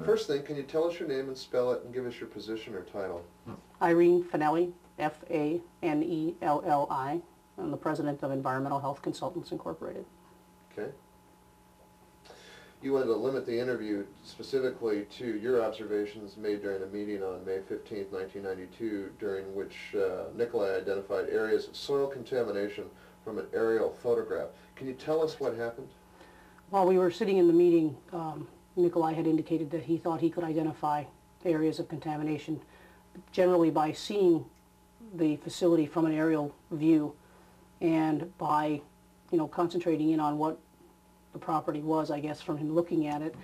First thing, can you tell us your name and spell it and give us your position or title? Irene Fanelli, Fanelli. I'm the president of Environmental Health Consultants Incorporated. Okay. You wanted to limit the interview specifically to your observations made during a meeting on May 15th, 1992, during which Nikolai identified areas of soil contamination from an aerial photograph. Can you tell us what happened? While we were sitting in the meeting, Nikolai had indicated that he thought he could identify areas of contamination generally by seeing the facility from an aerial view and by, concentrating in on what the property was, I guess, from him looking at it.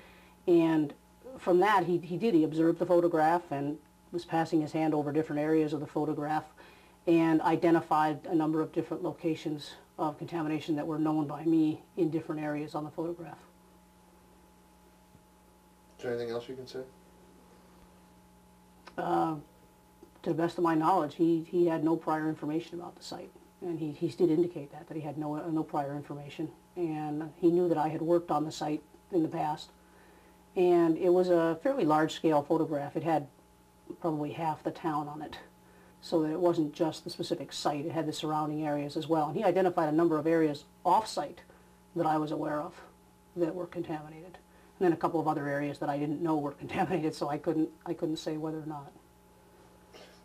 And from that, he observed the photograph and was passing his hand over different areas of the photograph and identified a number of different locations of contamination that were known by me in different areas on the photograph. Is there anything else you can say? To the best of my knowledge, he had no prior information about the site, and he did indicate that he had no prior information, and he knew that I had worked on the site in the past, and it was a fairly large-scale photograph. It had probably half the town on it, so that it wasn't just the specific site. It had the surrounding areas as well, and he identified a number of areas off-site that I was aware of that were contaminated, and then a couple of other areas that I didn't know were contaminated, so I couldn't say whether or not.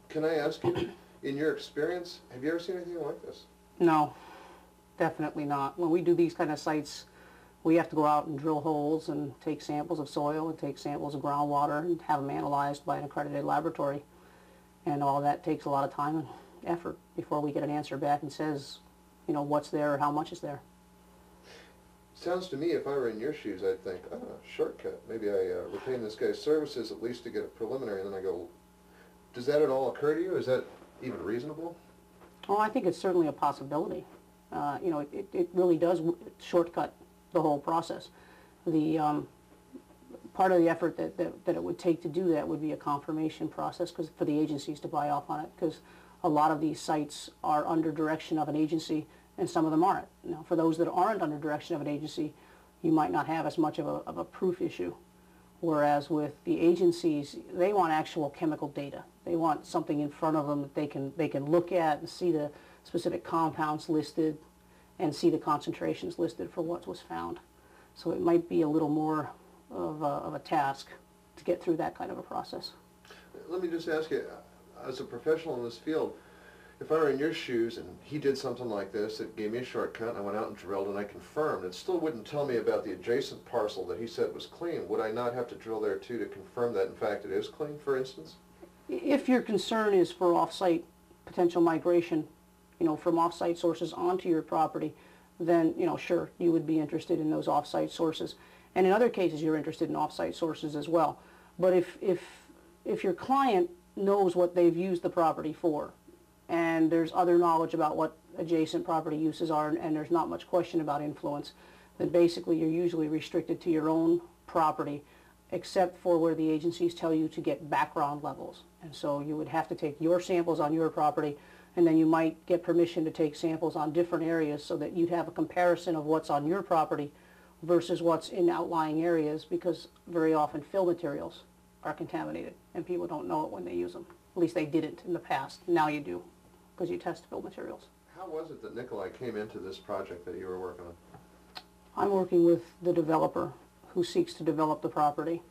Can I ask you, in your experience, have you ever seen anything like this? No, definitely not. When we do these kind of sites, we have to go out and drill holes and take samples of soil and take samples of groundwater and have them analyzed by an accredited laboratory. And all that takes a lot of time and effort before we get an answer back and says, what's there or how much is there. Sounds to me, if I were in your shoes, I'd think, shortcut. Maybe I retain this guy's services at least to get a preliminary, and then I go, does that at all occur to you? Is that even reasonable? Oh, I think it's certainly a possibility. It really does shortcut the whole process. The part of the effort that it would take to do that would be a confirmation process for the agencies to buy off on it, because a lot of these sites are under direction of an agency and some of them aren't. Now, for those that aren't under direction of an agency, you might not have as much of a proof issue. Whereas with the agencies, they want actual chemical data. They want something in front of them that they can look at and see the specific compounds listed and see the concentrations listed for what was found. So it might be a little more of a task to get through that kind of a process. Let me just ask you, as a professional in this field, if I were in your shoes and he did something like this, it gave me a shortcut, and I went out and drilled and I confirmed, it still wouldn't tell me about the adjacent parcel that he said was clean. Would I not have to drill there too to confirm that in fact it is clean, for instance? If your concern is for off-site potential migration, from off-site sources onto your property, then, sure, you would be interested in those off-site sources. And in other cases, you're interested in off-site sources as well. But if your client knows what they've used the property for, and there's other knowledge about what adjacent property uses are, and there's not much question about influence, then basically you're usually restricted to your own property, except for where the agencies tell you to get background levels. And so you would have to take your samples on your property, and then you might get permission to take samples on different areas so that you'd have a comparison of what's on your property versus what's in outlying areas, because very often fill materials are contaminated and people don't know it when they use them. At least they didn't in the past. Now you do, because you test fill materials. How was it that Nikolai came into this project that you were working on? I'm working with the developer who seeks to develop the property,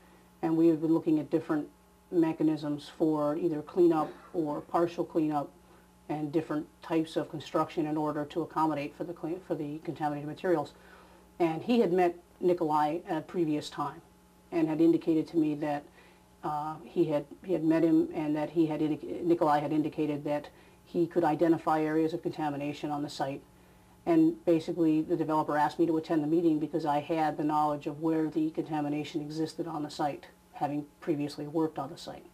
and we have been looking at different mechanisms for either cleanup or partial cleanup and different types of construction in order to accommodate for the contaminated materials. And he had met Nikolai at a previous time and had indicated to me that he had met him, and that Nikolai had indicated that he could identify areas of contamination on the site. And basically the developer asked me to attend the meeting because I had the knowledge of where the contamination existed on the site, having previously worked on the site.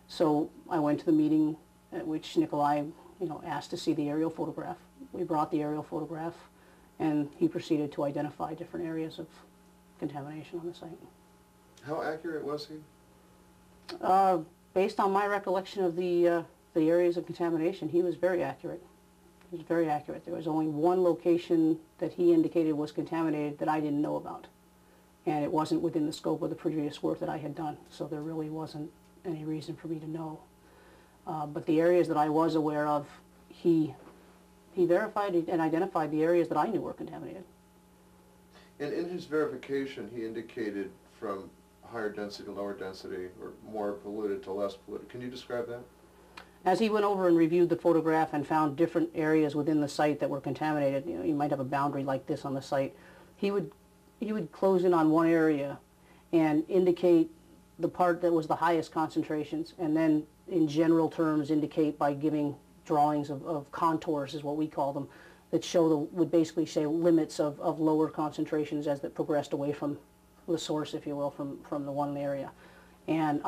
So I went to the meeting at which Nikolai asked to see the aerial photograph. We brought the aerial photograph, and he proceeded to identify different areas of contamination on the site. How accurate was he? Based on my recollection of the areas of contamination, he was very accurate. He was very accurate. There was only one location that he indicated was contaminated that I didn't know about. and it wasn't within the scope of the previous work that I had done, so there really wasn't any reason for me to know. But the areas that I was aware of, he verified and identified the areas that I knew were contaminated. And in his verification, he indicated from higher density to lower density, or more polluted to less polluted. Can you describe that? As he went over and reviewed the photograph and found different areas within the site that were contaminated, you know, you might have a boundary like this on the site, he would close in on one area and indicate the part that was the highest concentrations, and then in general terms indicate by giving drawings of contours, is what we call them, that would basically say limits of lower concentrations as that progressed away from the source, if you will, from the one area. And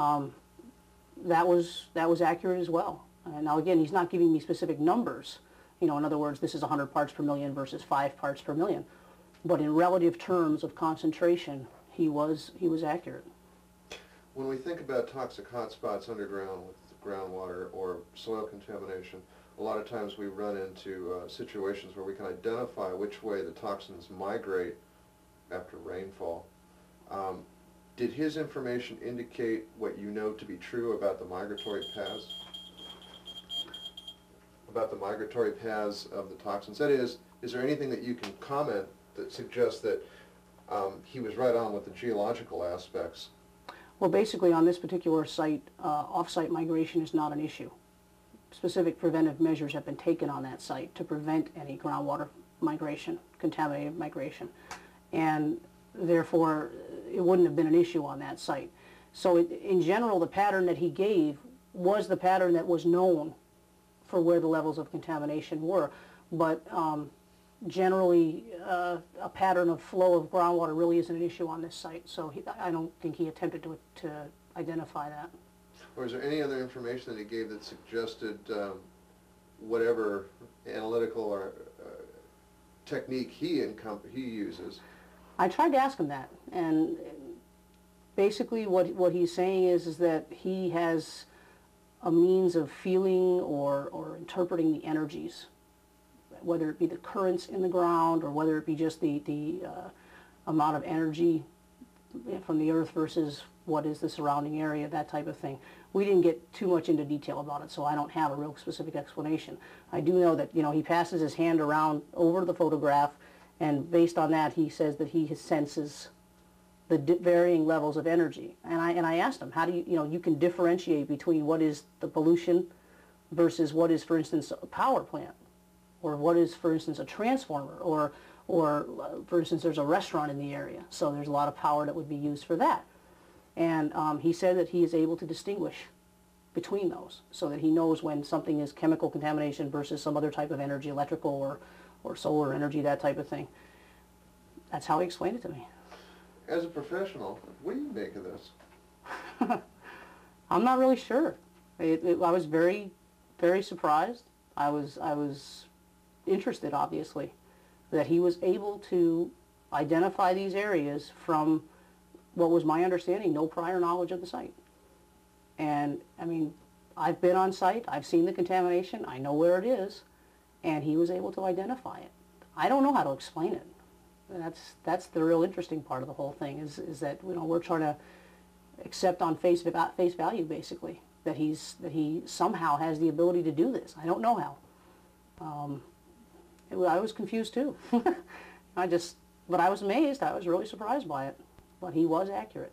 that was accurate as well. Now again, he's not giving me specific numbers. You know, in other words, this is 100 parts per million versus 5 parts per million. But in relative terms of concentration, he was accurate. When we think about toxic hotspots underground with groundwater or soil contamination, a lot of times we run into situations where we can identify which way the toxins migrate after rainfall. Did his information indicate what you know to be true about the migratory paths? About the migratory paths of the toxins? That is there anything that you can comment that suggests that he was right on with the geological aspects? Well, basically on this particular site, off-site migration is not an issue. Specific preventive measures have been taken on that site to prevent any groundwater migration, contaminated migration, and therefore it wouldn't have been an issue on that site. So in general, the pattern that he gave was the pattern that was known for where the levels of contamination were, but generally a pattern of flow of groundwater really isn't an issue on this site, so I don't think he attempted to identify that. Or is there any other information that he gave that suggested whatever analytical or technique he uses? I tried to ask him that, and basically what he's saying is that he has a means of feeling or interpreting the energies, whether it be the currents in the ground or whether it be just the amount of energy from the earth versus what is the surrounding area, that type of thing. We didn't get too much into detail about it, so I don't have a real specific explanation. I do know that, you know, he passes his hand around over the photograph, and based on that he says that he senses the varying levels of energy. And I asked him, how do you, you can differentiate between what is the pollution versus what is, for instance, a power plant, or what is, for instance, a transformer, or for instance, there's a restaurant in the area, so there's a lot of power that would be used for that. And he said that he is able to distinguish between those, so that he knows when something is chemical contamination versus some other type of energy, electrical or solar energy, that type of thing. That's how he explained it to me. As a professional, what do you make of this? I'm not really sure. I was very, very surprised. I was interested, obviously, that he was able to identify these areas from what was my understanding, no prior knowledge of the site. And I mean, I've been on site, I've seen the contamination, I know where it is, and he was able to identify it. I don't know how to explain it. That's the real interesting part of the whole thing, is that, we're trying to accept on face value, basically, that he somehow has the ability to do this. I don't know how. I was confused too. But I was amazed. I was really surprised by it. But he was accurate.